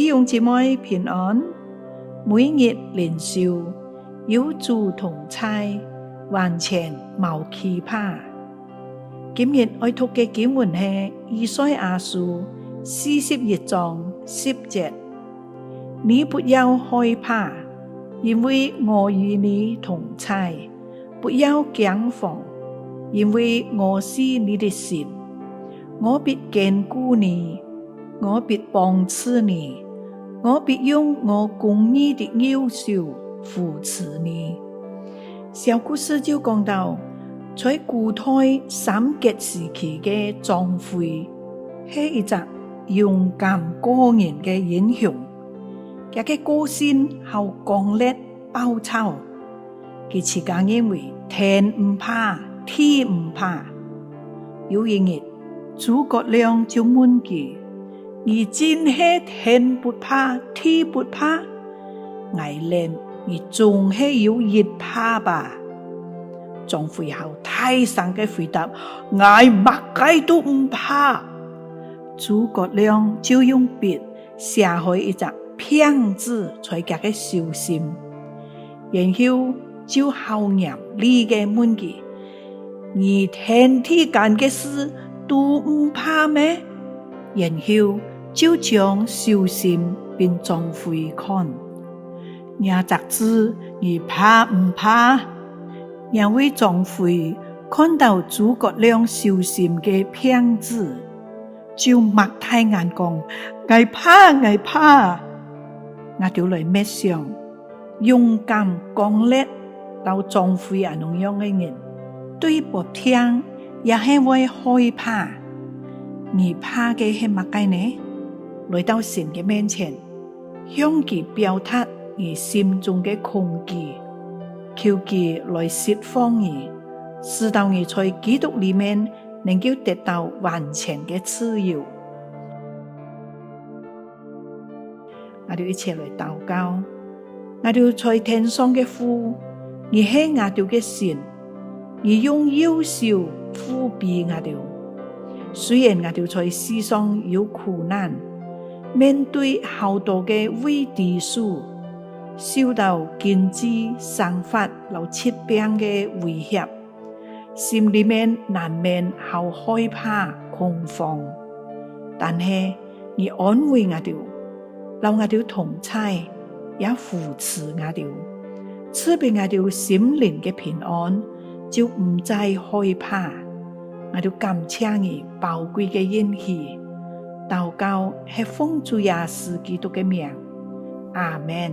弟兄姊妹平安，每日靈修，有主同在，萬前無懼怕。今日愛讀嘅經文係以賽亞書41章10節，你不要害怕，因為我與你同在；不要驚慌，因為我是你的神，我必堅固你，我必幫助你，我必用我公義的右手扶持你。小故事就講到，在古代三國時期嘅張飛係一隻勇敢過人嘅英雄，佢嘅個性好剛烈暴躁，佢自家認為天唔怕地唔怕。有一日，諸葛亮就問佢：你真係天不怕地不怕？我諗你總係有一怕吧。張飛好大聲嘅回答：我乜嘢都唔怕。諸葛亮就用筆寫開一隻騙子在佢嘅手心，然後就好嚴厲嘅問佢：你天地間嘅事都唔怕咩？然後就將手心俾張飛看，廿隻字你怕唔怕？因為張飛看到諸葛亮手心嘅騙子，就擘大眼講：我怕！我就來默想，勇敢剛烈到張飛咁樣嘅人，對別聽也係會害怕。你怕嘅係乜嘢呢？來到神嘅面前，向佢表達你心中嘅恐懼，求佢來釋放你，使到你在基督裏面能夠得到完全嘅自由。我哋一齊來禱告。我哋在天上嘅父，你係我哋嘅神，你用右手扶庇我哋。雖然我哋在世上有苦難，面對好多嘅危地事，受到經濟、生活和疾病嘅威脅，心裏面難免好害怕、恐慌。但係你安慰我哋，讓我哋同在，也扶持我哋，賜俾我哋心靈嘅平安，就唔再害怕。我哋感謝你寶貴嘅應許，禱告係奉主耶穌基督嘅名，阿們。